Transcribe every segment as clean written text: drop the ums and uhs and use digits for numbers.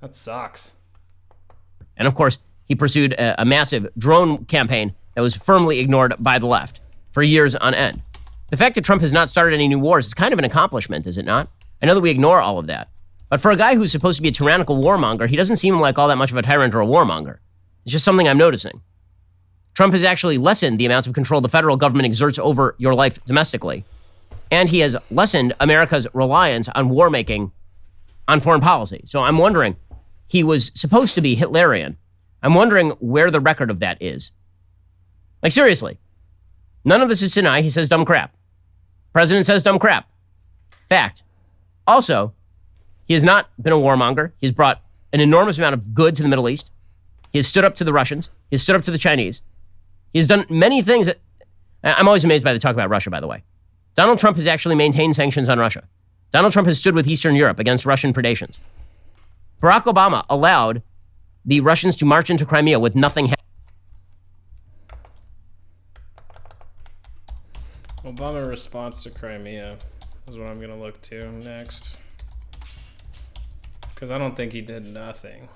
That sucks. And of course, he pursued a massive drone campaign that was firmly ignored by the left for years on end. The fact that Trump has not started any new wars is kind of an accomplishment, is it not? I know that we ignore all of that. But for a guy who's supposed to be a tyrannical warmonger, he doesn't seem like all that much of a tyrant or a warmonger. It's just something I'm noticing. Trump has actually lessened the amount of control the federal government exerts over your life domestically. And he has lessened America's reliance on war making on foreign policy. So I'm wondering, he was supposed to be Hitlerian. I'm wondering where the record of that is. Like, seriously. None of this is Sinai. He says dumb crap. President says dumb crap. Fact. Also, he has not been a warmonger. He's brought an enormous amount of good to the Middle East. He has stood up to the Russians. He has stood up to the Chinese. He has done many things that... I'm always amazed by the talk about Russia, by the way. Donald Trump has actually maintained sanctions on Russia. Donald Trump has stood with Eastern Europe against Russian predations. Barack Obama allowed the Russians to march into Crimea with nothing happening. Obama response to Crimea is what I'm going to look to next. Because I don't think he did nothing.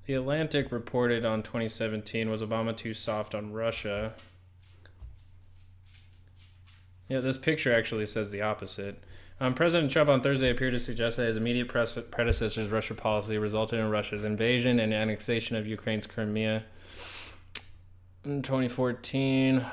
The Atlantic reported on 2017, was Obama too soft on Russia? Yeah, this picture actually says the opposite. President Trump on Thursday appeared to suggest that his immediate predecessor's Russia policy resulted in Russia's invasion and annexation of Ukraine's Crimea in 2014.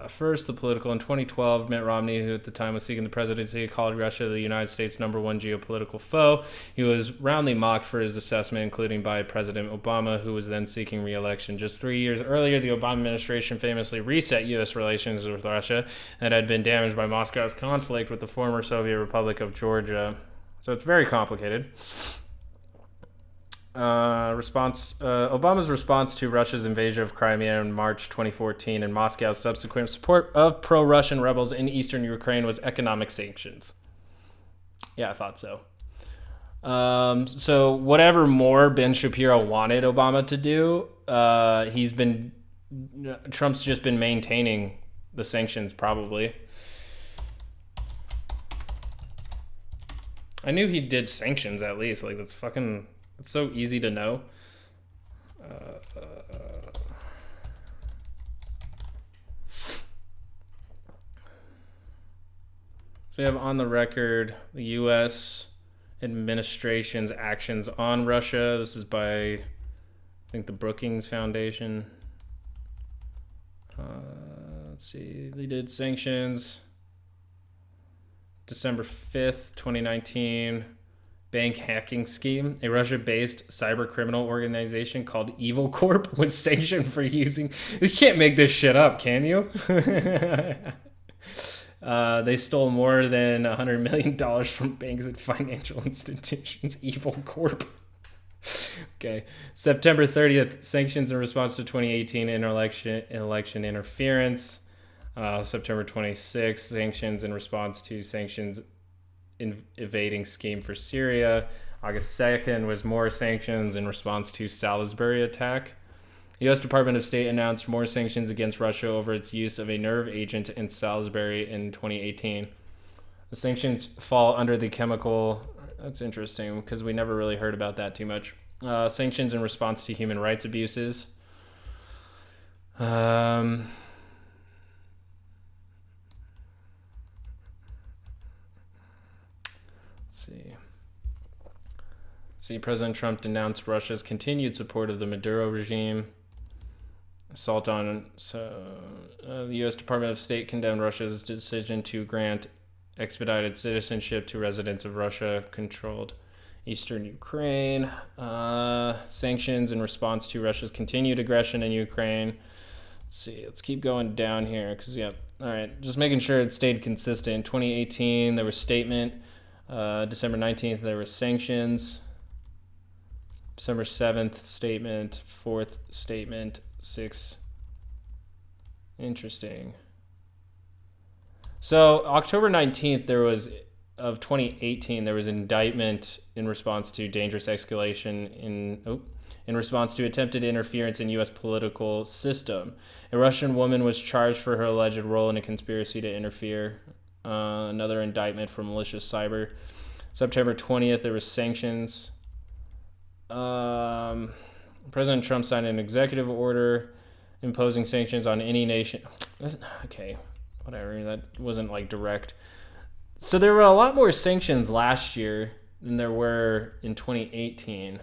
First, the political. In 2012, Mitt Romney, who at the time was seeking the presidency, called Russia the United States' #1 geopolitical foe. He was roundly mocked for his assessment, including by President Obama, who was then seeking re-election. Just 3 years earlier, the Obama administration famously reset U.S. relations with Russia that had been damaged by Moscow's conflict with the former Soviet Republic of Georgia. So it's very complicated. Obama's response to Russia's invasion of Crimea in March 2014 and Moscow's subsequent support of pro-Russian rebels in eastern Ukraine was economic sanctions. Yeah, I thought so. So whatever more Ben Shapiro wanted Obama to do, Trump's just been maintaining the sanctions probably. I knew he did sanctions at least. Like, that's fucking... It's so easy to know. So we have on the record the U.S. administration's actions on Russia. This is by, I think, the Brookings Foundation. Let's see. They did sanctions December 5th, 2019. Bank hacking scheme. A Russia-based cyber criminal organization called Evil Corp was sanctioned for using... You can't make this shit up, can you? They stole more than $100 million from banks and financial institutions. Evil Corp. Okay. September 30th, sanctions in response to 2018 election interference. September 26th, sanctions in response to sanctions evading scheme for Syria. August 2nd was more sanctions in response to Salisbury attack. The U.S. Department of State announced more sanctions against Russia over its use of a nerve agent in Salisbury in 2018. The sanctions fall under the chemical... That's interesting because we never really heard about that too much. Sanctions in response to human rights abuses. See, President Trump denounced Russia's continued support of the Maduro regime. The U.S. Department of State condemned Russia's decision to grant expedited citizenship to residents of Russia-controlled eastern Ukraine. Sanctions in response to Russia's continued aggression in Ukraine. Let's see. Let's keep going down here because, yeah. All right. Just making sure it stayed consistent. In 2018, there was statement. December 19th, there was sanctions. December 7th, statement. 4th, statement. 6th. Interesting. So October 19th, of 2018, there was indictment in response to dangerous escalation in response to attempted interference in U.S. political system. A Russian woman was charged for her alleged role in a conspiracy to interfere. Another indictment for malicious cyber. September 20th, there was sanctions. President Trump signed an executive order imposing sanctions on any nation. Okay, whatever. That wasn't like direct. So there were a lot more sanctions last year than there were in 2018.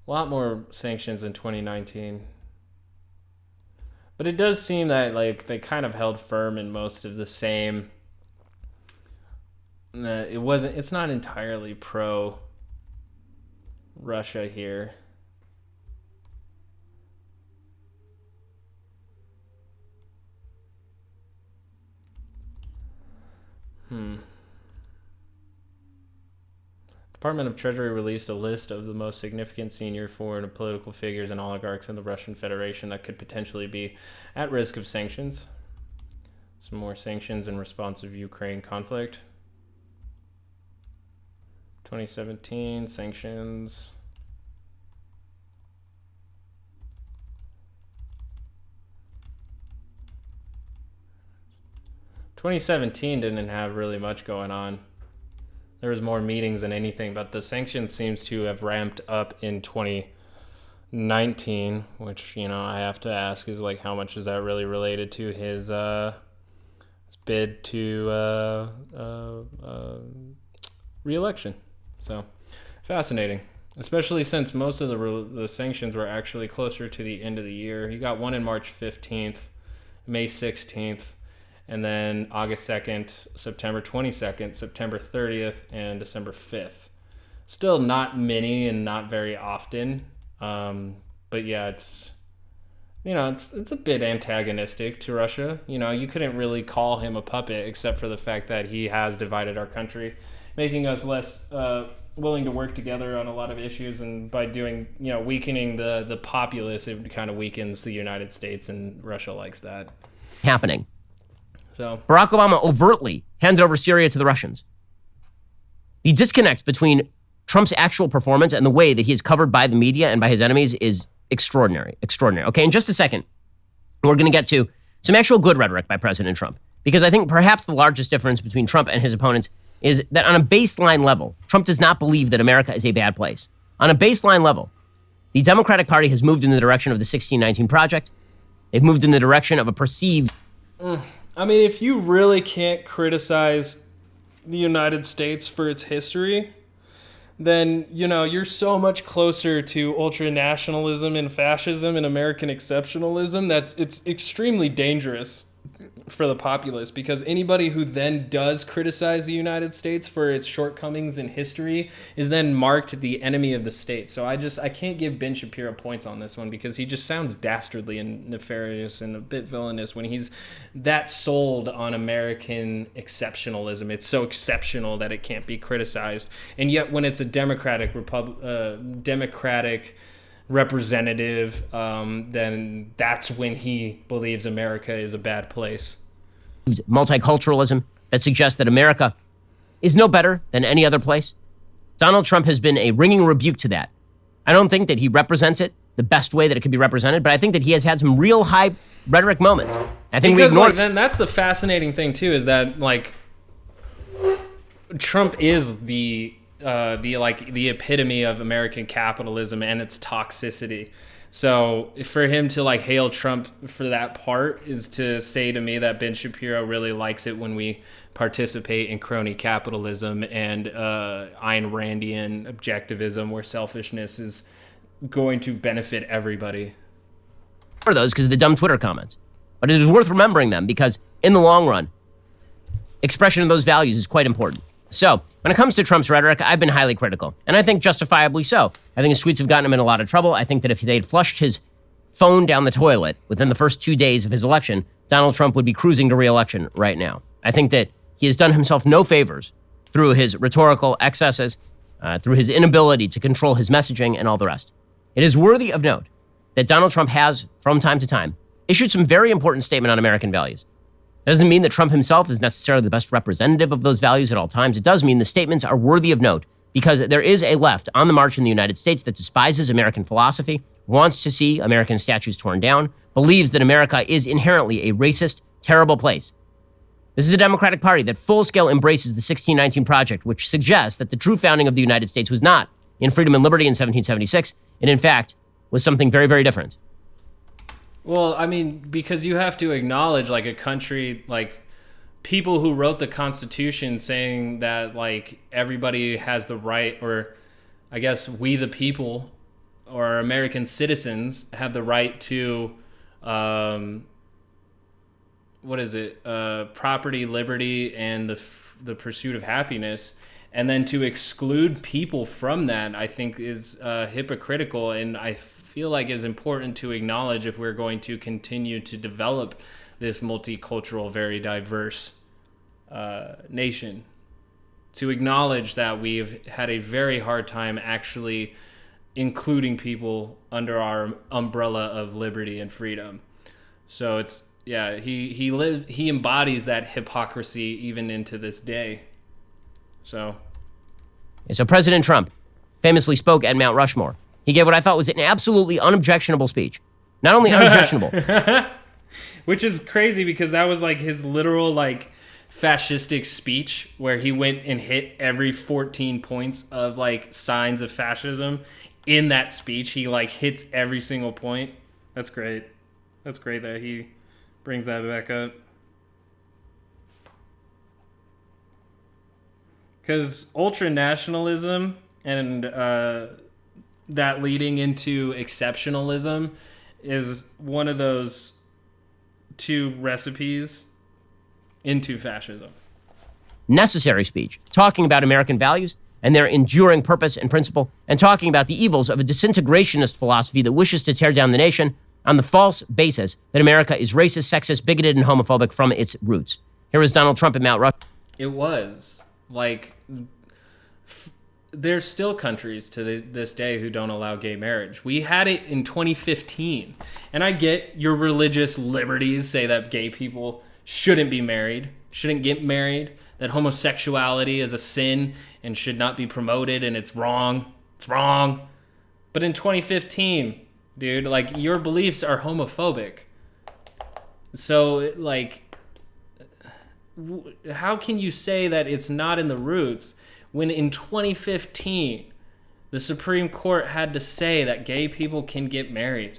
A lot more sanctions in 2019. But it does seem that like they kind of held firm in most of the same. It's not entirely pro Russia here. Department of Treasury released a list of the most significant senior foreign and political figures and oligarchs in the Russian Federation that could potentially be at risk of sanctions. Some more sanctions in response of Ukraine conflict. 2017 sanctions. (2017) didn't have really much going on. There was more meetings than anything, but the sanctions seems to have ramped up in 2019, which, I have to ask is like, how much is that really related to his bid to re-election? So fascinating, especially since most of the sanctions were actually closer to the end of the year. You got one in March 15th, May 16th, and then August 2nd, September 22nd, September 30th, and December 5th. Still not many and not very often. But yeah, it's a bit antagonistic to Russia. You couldn't really call him a puppet except for the fact that he has divided our country, making us less willing to work together on a lot of issues. And by doing, weakening the populace, it kind of weakens the United States, and Russia likes that. Happening. So Barack Obama overtly handed over Syria to the Russians. The disconnect between Trump's actual performance and the way that he is covered by the media and by his enemies is extraordinary. Okay, in just a second, we're going to get to some actual good rhetoric by President Trump, because I think perhaps the largest difference between Trump and his opponents is that on a baseline level, Trump does not believe that America is a bad place. On a baseline level, the Democratic Party has moved in the direction of the 1619 Project. They've moved in the direction of a perceived... I mean, if you really can't criticize the United States for its history, then, you're so much closer to ultranationalism and fascism and American exceptionalism it's extremely dangerous for the populace, because anybody who then does criticize the United States for its shortcomings in history is then marked the enemy of the state. So I can't give Ben Shapiro points on this one, because he just sounds dastardly and nefarious and a bit villainous when he's that sold on American exceptionalism. It's so exceptional that it can't be criticized. And yet when it's a democratic representative, then that's when he believes America is a bad place. Multiculturalism that suggests that America is no better than any other place. Donald Trump has been a ringing rebuke to that. I don't think that he represents it the best way that it could be represented, but I think that he has had some real high rhetoric moments. I think because, then that's the fascinating thing too, is that Trump is the epitome of American capitalism and its toxicity. So for him to hail Trump for that part is to say to me that Ben Shapiro really likes it when we participate in crony capitalism and Ayn Randian objectivism, where selfishness is going to benefit everybody. For those, because of the dumb Twitter comments. But it is worth remembering them, because in the long run, expression of those values is quite important. So, when it comes to Trump's rhetoric, I've been highly critical, and I think justifiably so. I think his tweets have gotten him in a lot of trouble. I think that if they'd flushed his phone down the toilet within the first 2 days of his election, Donald Trump would be cruising to re-election right now. I think that he has done himself no favors through his rhetorical excesses, through his inability to control his messaging, and all the rest. It is worthy of note that Donald Trump has, from time to time, issued some very important statement on American values. That doesn't mean that Trump himself is necessarily the best representative of those values at all times. It does mean the statements are worthy of note because there is a left on the march in the United States that despises American philosophy, wants to see American statues torn down, believes that America is inherently a racist, terrible place. This is a Democratic Party that full-scale embraces the 1619 Project, which suggests that the true founding of the United States was not in freedom and liberty in 1776, and in fact was something very, very different. Well, I mean, because you have to acknowledge, like, a country, like, people who wrote the Constitution saying that, like, everybody has the right, or I guess we the people, or American citizens, have the right to, property, liberty, and the pursuit of happiness. And then to exclude people from that, I think is hypocritical, and I feel like is important to acknowledge if we're going to continue to develop this multicultural, very diverse nation. To acknowledge that we've had a very hard time actually including people under our umbrella of liberty and freedom. So it's, yeah, he embodies that hypocrisy even into this day. So President Trump famously spoke at Mount Rushmore. He gave what I thought was an absolutely unobjectionable speech. Not only unobjectionable. Which is crazy because that was like his literal like fascistic speech where he went and hit every 14 points of like signs of fascism in that speech. He like hits every single point. That's great. That's great that he brings that back up. Because ultra-nationalism and that leading into exceptionalism is one of those two recipes into fascism. Necessary speech, talking about American values and their enduring purpose and principle, and talking about the evils of a disintegrationist philosophy that wishes to tear down the nation on the false basis that America is racist, sexist, bigoted, and homophobic from its roots. Here was Donald Trump at Mount Rushmore. It was. Like, there's still countries to this day who don't allow gay marriage. We had it in 2015. And I get your religious liberties say that gay people shouldn't be married, shouldn't get married, that homosexuality is a sin and should not be promoted, and it's wrong. It's wrong. But in 2015, dude, like, your beliefs are homophobic. So, like, how can you say that it's not in the roots when in 2015 the Supreme Court had to say that gay people can get married?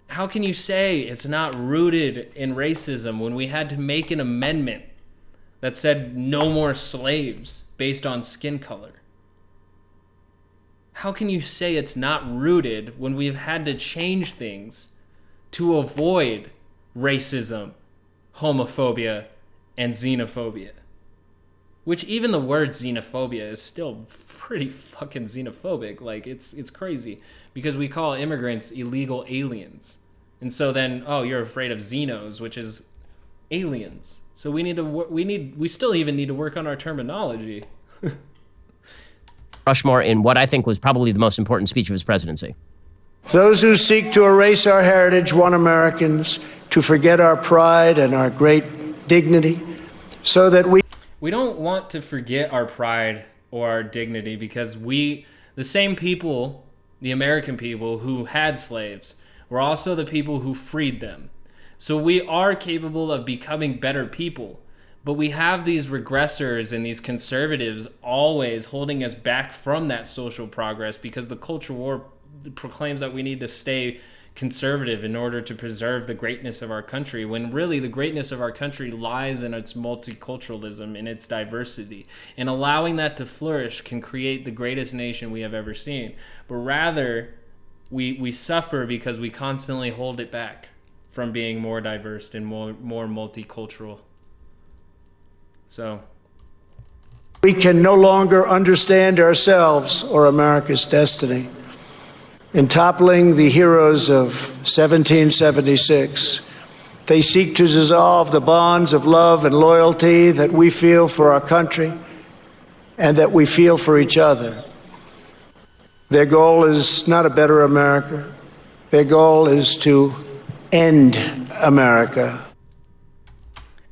How can you say it's not rooted in racism when we had to make an amendment that said no more slaves based on skin color? How can you say it's not rooted when we've had to change things to avoid racism, homophobia, and xenophobia? Which even the word xenophobia is still pretty fucking xenophobic. Like, it's crazy because we call immigrants illegal aliens. And so then, oh, you're afraid of xenos, which is aliens. So we still even need to work on our terminology. Rushmore in what I think was probably the most important speech of his presidency. Those who seek to erase our heritage want Americans to forget our pride and our great dignity so that we don't want to forget our pride or our dignity because the same people, the American people who had slaves, were also the people who freed them. So we are capable of becoming better people, but we have these regressors and these conservatives always holding us back from that social progress because the culture war proclaims that we need to stay conservative in order to preserve the greatness of our country, when really the greatness of our country lies in its multiculturalism, in its diversity. And allowing that to flourish can create the greatest nation we have ever seen. But rather, we suffer because we constantly hold it back from being more diverse and more multicultural. So we can no longer understand ourselves or America's destiny. In toppling the heroes of 1776, they seek to dissolve the bonds of love and loyalty that we feel for our country and that we feel for each other. Their goal is not a better America. Their goal is to end America.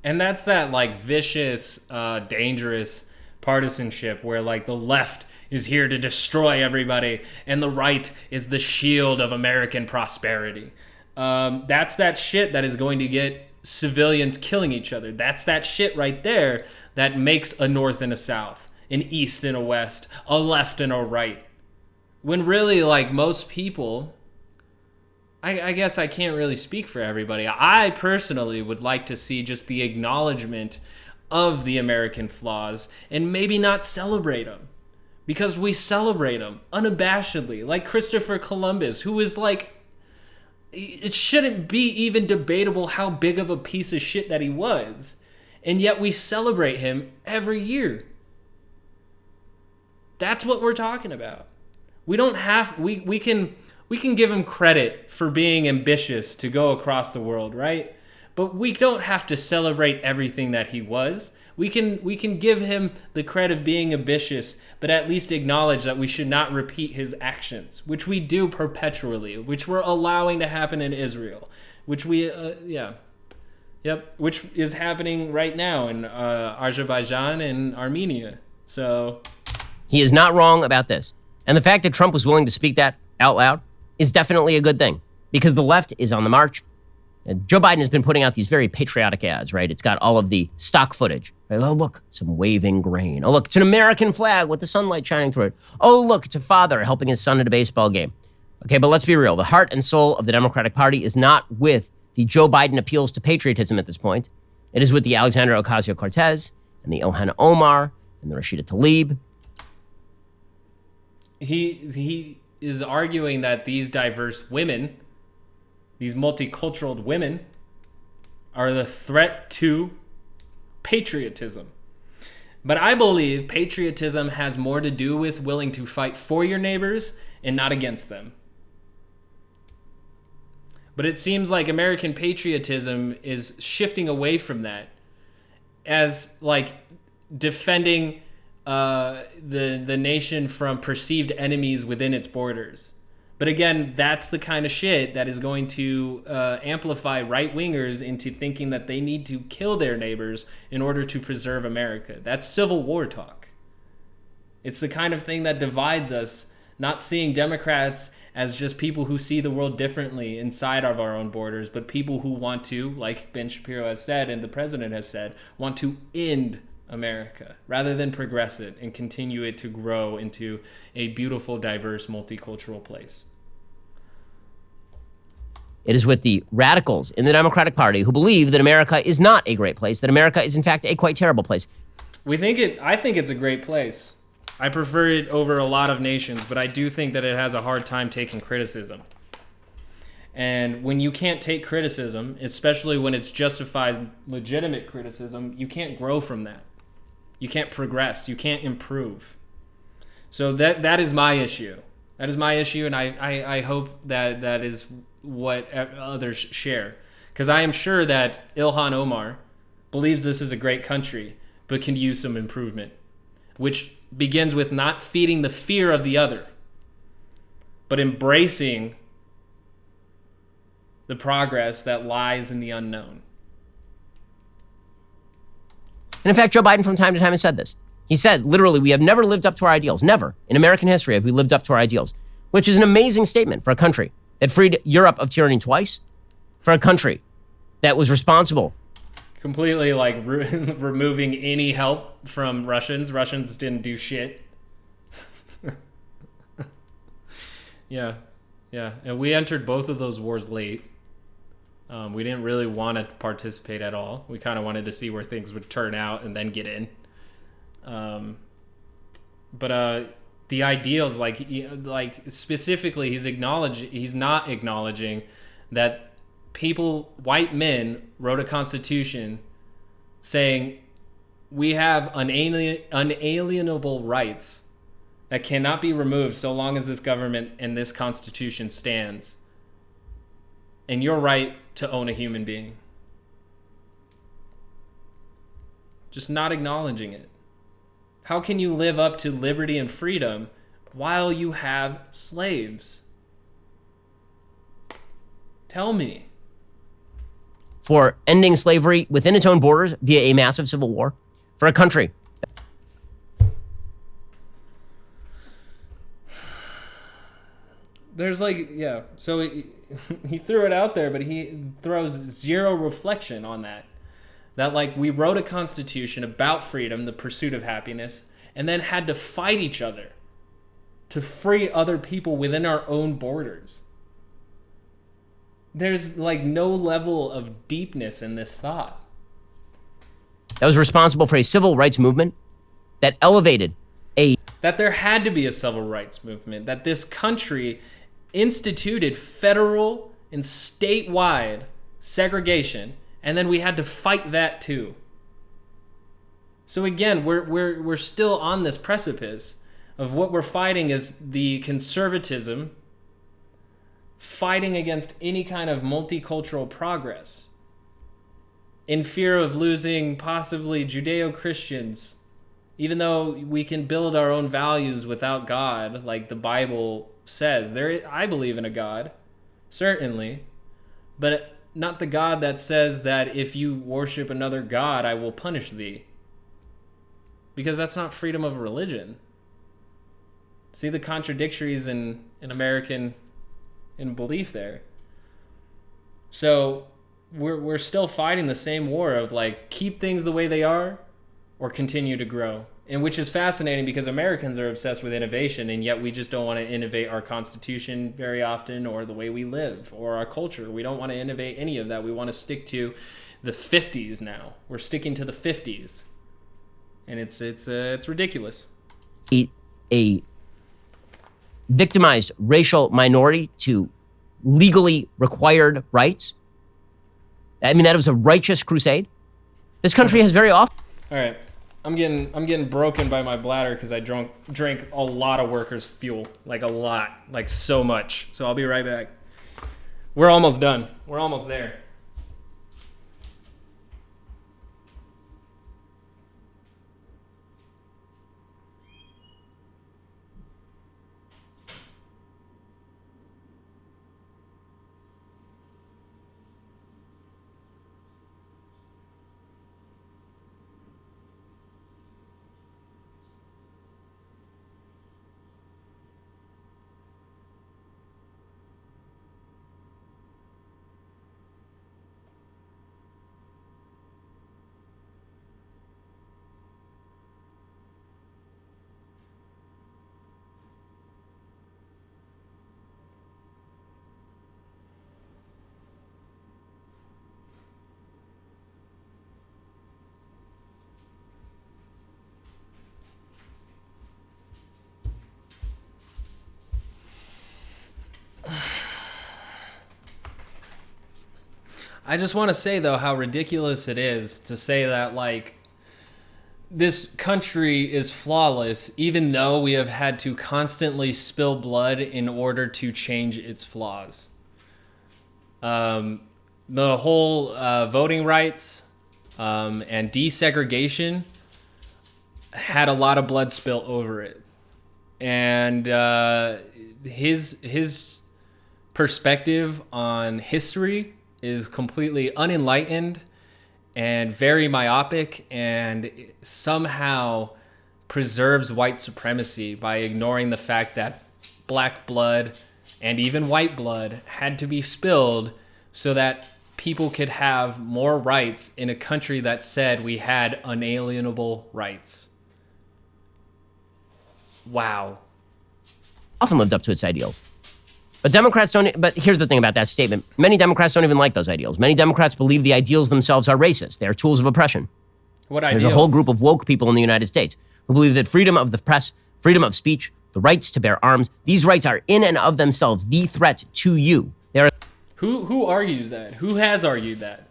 And that's that like vicious, dangerous partisanship where like the left is here to destroy everybody and the right is the shield of American prosperity. That's that shit that is going to get civilians killing each other. That's that shit right there that makes a North and a South, an East and a West, a left and a right. When really, like, most people, I guess I can't really speak for everybody. I personally would like to see just the acknowledgement of the American flaws and maybe not celebrate them. Because we celebrate them unabashedly. Like Christopher Columbus, who is like, it shouldn't be even debatable how big of a piece of shit that he was. And yet we celebrate him every year. That's what we're talking about. We don't have, we can give him credit for being ambitious to go across the world, right? But we don't have to celebrate everything that he was. We can give him the credit of being ambitious, but at least acknowledge that we should not repeat his actions, which we do perpetually, which we're allowing to happen in Israel, which which is happening right now in Azerbaijan and Armenia. So He is not wrong about this. And the fact that Trump was willing to speak that out loud is definitely a good thing, because the left is on the march. And Joe Biden has been putting out these very patriotic ads, right? It's got all of the stock footage. Right? Oh, look, some waving grain. Oh, look, it's an American flag with the sunlight shining through it. Oh, look, it's a father helping his son at a baseball game. Okay, but let's be real. The heart and soul of the Democratic Party is not with the Joe Biden appeals to patriotism at this point. It is with the Alexandria Ocasio-Cortez and the Ilhan Omar and the Rashida Tlaib. he is arguing that these diverse women, these multicultural women, are the threat to patriotism. But I believe patriotism has more to do with willing to fight for your neighbors and not against them. But it seems like American patriotism is shifting away from that as like defending the nation from perceived enemies within its borders. But again, that's the kind of shit that is going to amplify right-wingers into thinking that they need to kill their neighbors in order to preserve America. That's Civil War talk. It's the kind of thing that divides us, not seeing Democrats as just people who see the world differently inside of our own borders, but people who want to, like Ben Shapiro has said and the president has said, want to end America rather than progress it and continue it to grow into a beautiful, diverse, multicultural place. It is with the radicals in the Democratic Party who believe that America is not a great place, that America is in fact a quite terrible place. I think it's a great place. I prefer it over a lot of nations, but I do think that it has a hard time taking criticism. And when you can't take criticism, especially when it's justified, legitimate criticism, you can't grow from that. You can't progress. You can't improve. So that is my issue. That is my issue, and I hope that that is what others share. Because I am sure that Ilhan Omar believes this is a great country, but can use some improvement, which begins with not feeding the fear of the other, but embracing the progress that lies in the unknown. And in fact, Joe Biden from time to time has said this. He said, literally, we have never lived up to our ideals. Never in American history have we lived up to our ideals, which is an amazing statement for a country that freed Europe of tyranny twice, for a country that was responsible. Completely like removing any help from Russians. Russians didn't do shit. Yeah. And we entered both of those wars late. We didn't really want to participate at all. We kind of wanted to see where things would turn out and then get in. But the ideals, like specifically, he's not acknowledging that white men wrote a constitution saying we have unalienable rights that cannot be removed so long as this government and this constitution stands. And your right to own a human being. Just not acknowledging it. How can you live up to liberty and freedom while you have slaves? Tell me. For ending slavery within its own borders via a massive civil war, for a country. There's like, yeah, so he threw it out there, but he throws zero reflection on that. That, like, we wrote a constitution about freedom, the pursuit of happiness, and then had to fight each other to free other people within our own borders. There's, like, no level of deepness in this thought. That was responsible for a civil rights movement that elevated that there had to be a civil rights movement, that this country instituted federal and statewide segregation, and then we had to fight that too. So again, we're still on this precipice of what we're fighting is the conservatism fighting against any kind of multicultural progress in fear of losing possibly Judeo-Christians, even though we can build our own values without God, like the Bible says. I believe in a God, certainly, but not the God that says that if you worship another God, I will punish thee. Because that's not freedom of religion. See the contradictories in American belief there. So we're still fighting the same war of, like, keep things the way they are or continue to grow. And which is fascinating because Americans are obsessed with innovation, and yet we just don't want to innovate our Constitution very often, or the way we live, or our culture. We don't want to innovate any of that. We want to stick to the 50s now. We're sticking to the 50s. And it's ridiculous. A victimized racial minority to legally required rights. I mean, that was a righteous crusade. This country has very often... All right. I'm getting broken by my bladder because I drank a lot of workers' fuel. Like a lot. Like so much. So I'll be right back. We're almost done. We're almost there. I just want to say, though, how ridiculous it is to say that, like, this country is flawless, even though we have had to constantly spill blood in order to change its flaws. The whole voting rights and desegregation had a lot of blood spill over it. And his perspective on history is completely unenlightened and very myopic, and somehow preserves white supremacy by ignoring the fact that black blood and even white blood had to be spilled so that people could have more rights in a country that said we had unalienable rights. Wow. Often lived up to its ideals. But Democrats don't, but here's the thing about that statement. Many Democrats don't even like those ideals. Many Democrats believe the ideals themselves are racist. They are tools of oppression. What ideals? There's a whole group of woke people in the United States who believe that freedom of the press, freedom of speech, the rights to bear arms, these rights are in and of themselves the threat to you. They are. Who argues that? Who has argued that?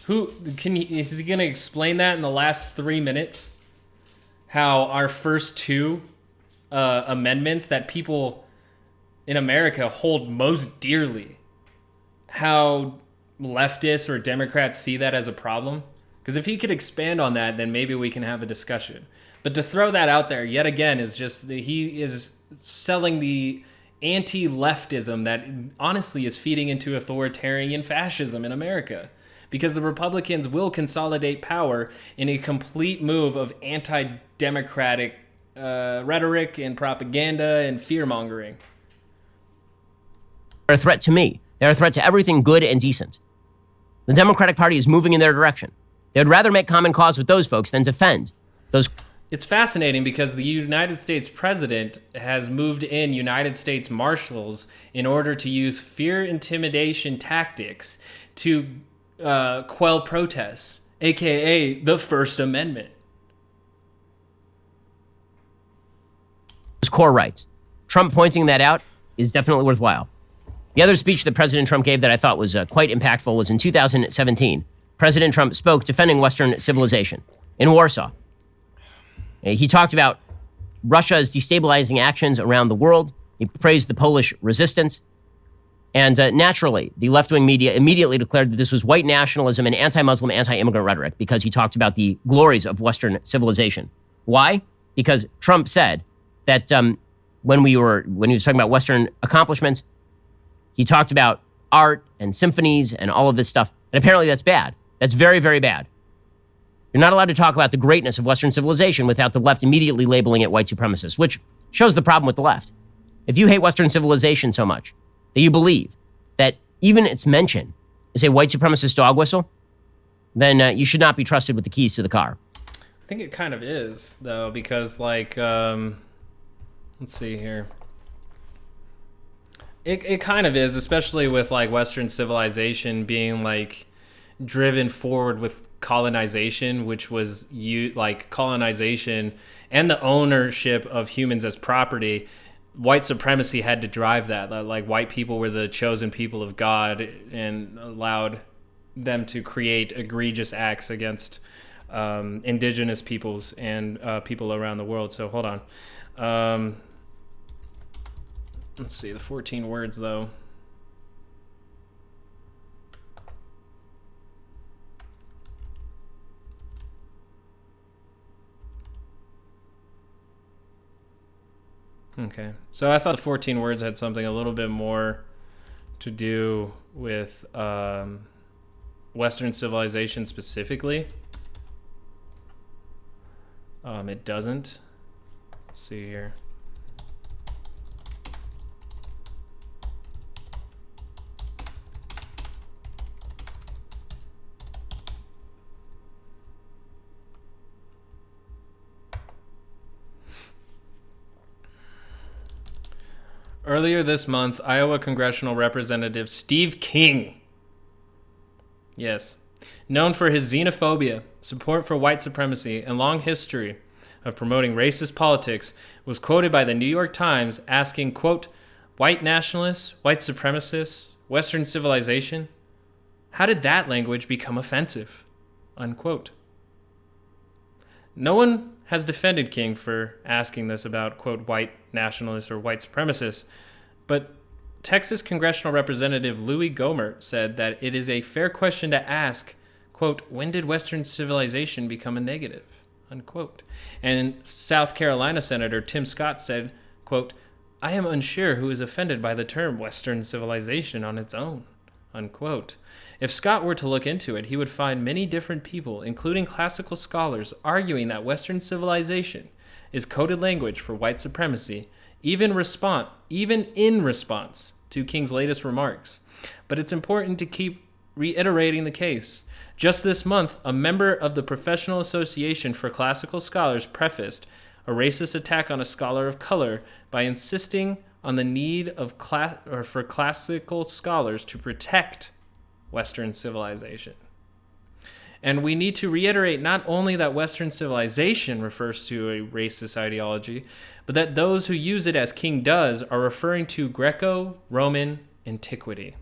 Is he going to explain that in the last 3 minutes? How our first two amendments that people in America hold most dearly, how leftists or Democrats see that as a problem? Because if he could expand on that, then maybe we can have a discussion. But to throw that out there yet again is just, he is selling the anti-leftism that honestly is feeding into authoritarian fascism in America. Because the Republicans will consolidate power in a complete move of anti-democratic rhetoric and propaganda and fear-mongering. They're a threat to me. They're a threat to everything good and decent. The Democratic Party is moving in their direction. They would rather make common cause with those folks than defend those. It's fascinating because the United States president has moved in United States Marshals in order to use fear intimidation tactics to quell protests, aka the First Amendment. Core rights. Trump pointing that out is definitely worthwhile. The other speech that President Trump gave that I thought was quite impactful was in 2017. President Trump spoke defending Western civilization in Warsaw. He talked about Russia's destabilizing actions around the world. He praised the Polish resistance. And naturally, the left-wing media immediately declared that this was white nationalism and anti-Muslim, anti-immigrant rhetoric because he talked about the glories of Western civilization. Why? Because Trump said that when he was talking about Western accomplishments, he talked about art and symphonies and all of this stuff. And apparently that's bad. That's very, very bad. You're not allowed to talk about the greatness of Western civilization without the left immediately labeling it white supremacist, which shows the problem with the left. If you hate Western civilization so much that you believe that even its mention is a white supremacist dog whistle, then you should not be trusted with the keys to the car. I think it kind of is, though, because, like, let's see here. It kind of is, especially with, like, Western civilization being, like, driven forward with colonization, which was colonization and the ownership of humans as property. White supremacy had to drive that. Like, white people were the chosen people of God and allowed them to create egregious acts against indigenous peoples and people around the world. So hold on. Let's see, the 14 words, though. Okay, so I thought the 14 words had something a little bit more to do with Western civilization specifically. It doesn't. Let's see here. Earlier this month, Iowa Congressional Representative Steve King, yes, known for his xenophobia, support for white supremacy, and long history of promoting racist politics, was quoted by the New York Times asking, quote, white nationalists, white supremacists, Western civilization, how did that language become offensive? Unquote. No one has defended King for asking this about, quote, white nationalists or white supremacists, but Texas Congressional Representative Louis Gohmert said that it is a fair question to ask, quote, when did Western civilization become a negative, unquote. And South Carolina Senator Tim Scott said, quote, I am unsure who is offended by the term Western civilization on its own, unquote. If Scott were to look into it, he would find many different people, including classical scholars, arguing that Western civilization is coded language for white supremacy, even in response to King's latest remarks. But it's important to keep reiterating the case. Just this month, a member of the Professional Association for Classical Scholars prefaced a racist attack on a scholar of color by insisting on the need of for classical scholars to protect Western civilization. And we need to reiterate not only that Western civilization refers to a racist ideology, but that those who use it as King does are referring to Greco-Roman antiquity.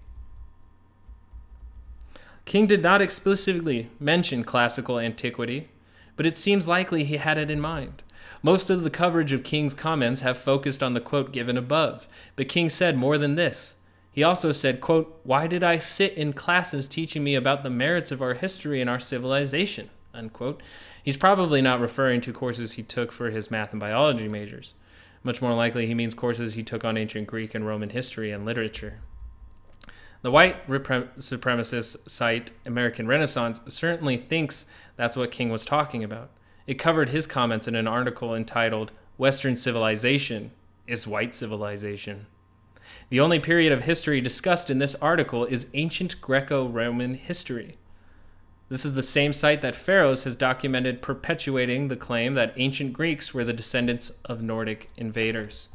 King did not explicitly mention classical antiquity, but it seems likely he had it in mind. Most of the coverage of King's comments have focused on the quote given above, but King said more than this. He also said, quote, why did I sit in classes teaching me about the merits of our history and our civilization, unquote. He's probably not referring to courses he took for his math and biology majors. Much more likely, he means courses he took on ancient Greek and Roman history and literature. The white supremacist site, American Renaissance, certainly thinks that's what King was talking about. It covered his comments in an article entitled, "Western Civilization is White Civilization." The only period of history discussed in this article is ancient Greco-Roman history. This is the same site that Pharos has documented perpetuating the claim that ancient Greeks were the descendants of Nordic invaders.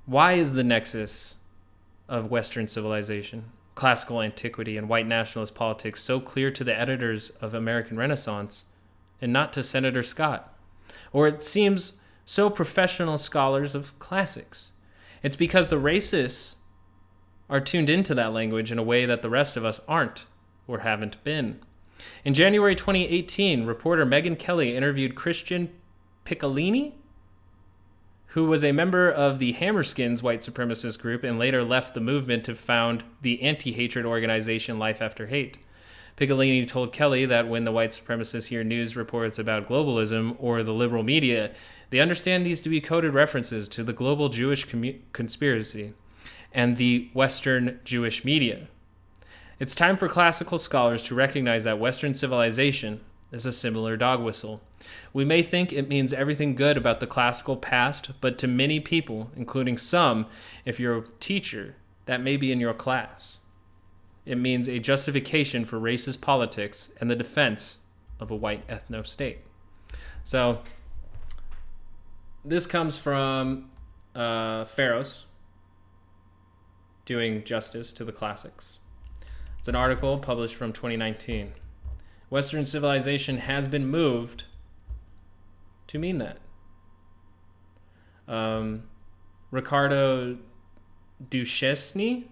Why is the nexus of Western civilization, classical antiquity, and white nationalist politics so clear to the editors of American Renaissance and not to Senator Scott? Or it seems so professional scholars of classics. It's because the racists are tuned into that language in a way that the rest of us aren't or haven't been. In January 2018, reporter Megyn Kelly interviewed Christian Piccolini, who was a member of the Hammerskins white supremacist group and later left the movement to found the anti-hatred organization Life After Hate. Piccolini told Kelly that when the white supremacists hear news reports about globalism or the liberal media, they understand these to be coded references to the global Jewish conspiracy and the Western Jewish media. It's time for classical scholars to recognize that Western civilization is a similar dog whistle. We may think it means everything good about the classical past, but to many people, including some, if you're a teacher, that may be in your class. It means a justification for racist politics and the defense of a white ethno-state. So, this comes from Pharos, doing justice to the classics. It's an article published from 2019. Western civilization has been moved to mean that. Ricardo Duchesne,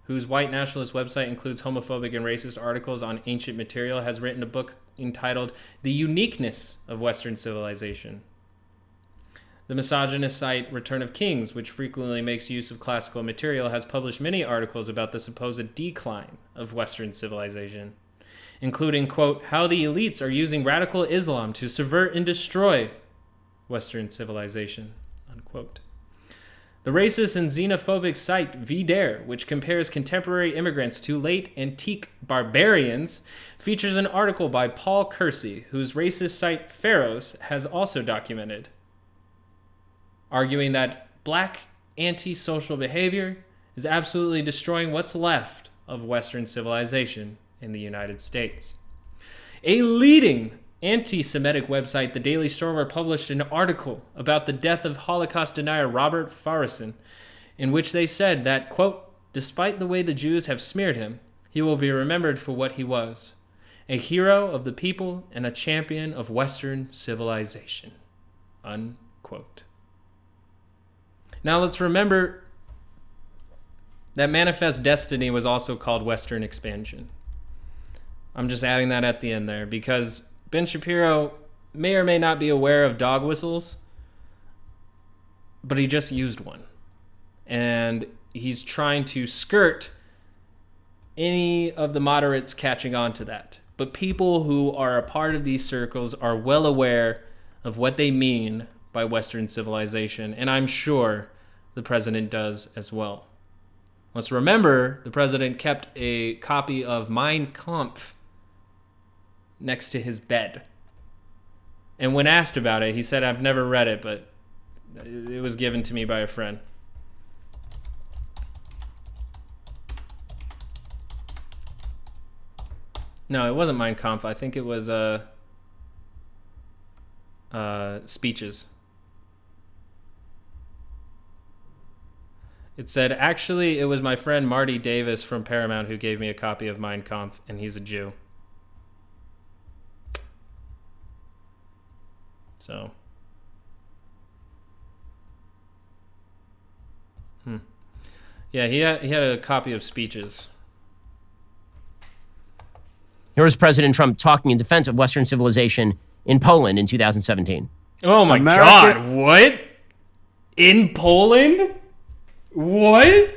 whose white nationalist website includes homophobic and racist articles on ancient material, has written a book entitled The Uniqueness of Western Civilization. The misogynist site Return of Kings, which frequently makes use of classical material, has published many articles about the supposed decline of Western civilization, including, quote, how the elites are using radical Islam to subvert and destroy Western civilization, unquote. The racist and xenophobic site VDare, which compares contemporary immigrants to late antique barbarians, features an article by Paul Kersey, whose racist site Pharos has also documented, arguing that black anti-social behavior is absolutely destroying what's left of Western civilization in the United States. A leading anti-Semitic website, The Daily Stormer, published an article about the death of Holocaust denier Robert Farrison, in which they said that, quote, despite the way the Jews have smeared him, he will be remembered for what he was, a hero of the people and a champion of Western civilization, unquote. Now let's remember that Manifest Destiny was also called Western Expansion. I'm just adding that at the end there because Ben Shapiro may or may not be aware of dog whistles, but he just used one. And he's trying to skirt any of the moderates catching on to that. But people who are a part of these circles are well aware of what they mean by Western civilization, and I'm sure the president does as well. Let's remember, the president kept a copy of Mein Kampf next to his bed. And when asked about it, he said, I've never read it, but it was given to me by a friend. No, it wasn't Mein Kampf. I think it was Speeches. It said, actually, it was my friend Marty Davis from Paramount who gave me a copy of Mein Kampf, and he's a Jew. So. Yeah, he had a copy of Speeches. Here was President Trump talking in defense of Western civilization in Poland in 2017. Oh my God, what? In Poland? What?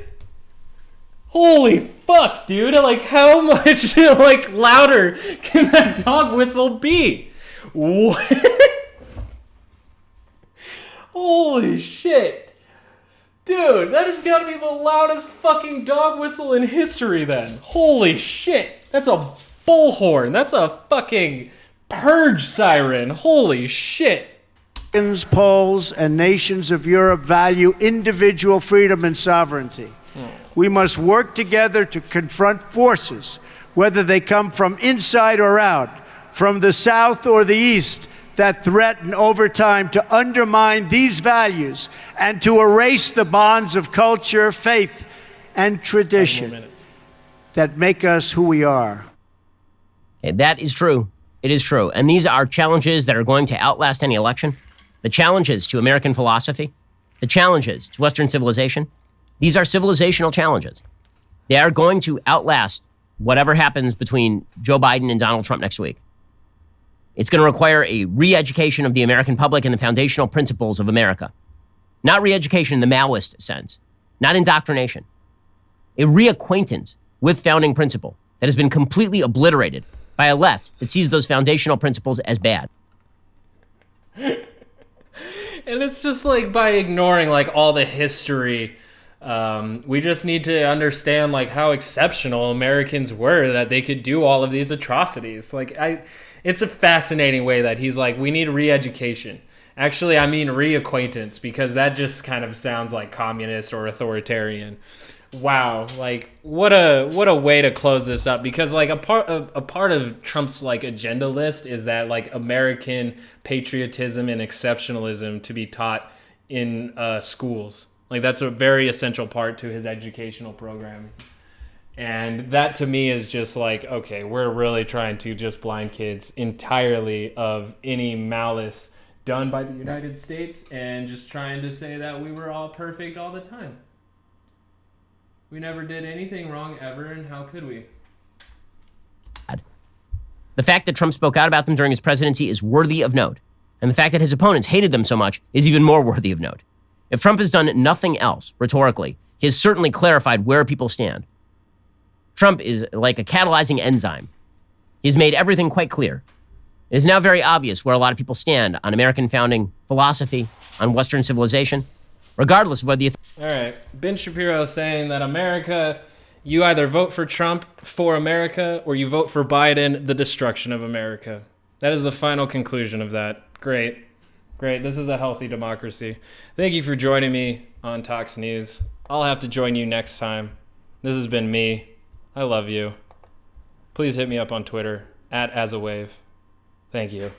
Holy fuck, dude. Like, how much, like, louder can that dog whistle be? What? Holy shit. Dude, that has got to be the loudest fucking dog whistle in history then. Holy shit. That's a bullhorn. That's a fucking purge siren. Holy shit. Poles and nations of Europe value individual freedom and sovereignty. We must work together to confront forces, whether they come from inside or out, from the South or the East, that threaten over time to undermine these values and to erase the bonds of culture, faith, and tradition that make us who we are. Okay, that is true. It is true. And these are challenges that are going to outlast any election. The challenges to American philosophy, the challenges to Western civilization, these are civilizational challenges. They are going to outlast whatever happens between Joe Biden and Donald Trump next week. It's going to require a re-education of the American public and the foundational principles of America. Not re-education in the Maoist sense, not indoctrination. A reacquaintance with founding principle that has been completely obliterated by a left that sees those foundational principles as bad. And it's just like by ignoring like all the history, we just need to understand like how exceptional Americans were that they could do all of these atrocities. It's a fascinating way that he's like, we need re-education. Actually, I mean reacquaintance, because that just kind of sounds like communist or authoritarian. Wow, like what a way to close this up, because like a part of Trump's like agenda list is that like American patriotism and exceptionalism to be taught in schools. Like that's a very essential part to his educational program. And that to me is just like, okay, we're really trying to just blind kids entirely of any malice done by the United States and just trying to say that we were all perfect all the time. We never did anything wrong ever, and how could we? The fact that Trump spoke out about them during his presidency is worthy of note. And the fact that his opponents hated them so much is even more worthy of note. If Trump has done nothing else, rhetorically, he has certainly clarified where people stand. Trump is like a catalyzing enzyme. He has made everything quite clear. It is now very obvious where a lot of people stand on American founding philosophy, on Western civilization, regardless of whether you... All right. Ben Shapiro saying that America, you either vote for Trump for America or you vote for Biden, the destruction of America. That is the final conclusion of that. Great. Great. This is a healthy democracy. Thank you for joining me on TOX News. I'll have to join you next time. This has been me. I love you. Please hit me up on Twitter @asawave. Thank you.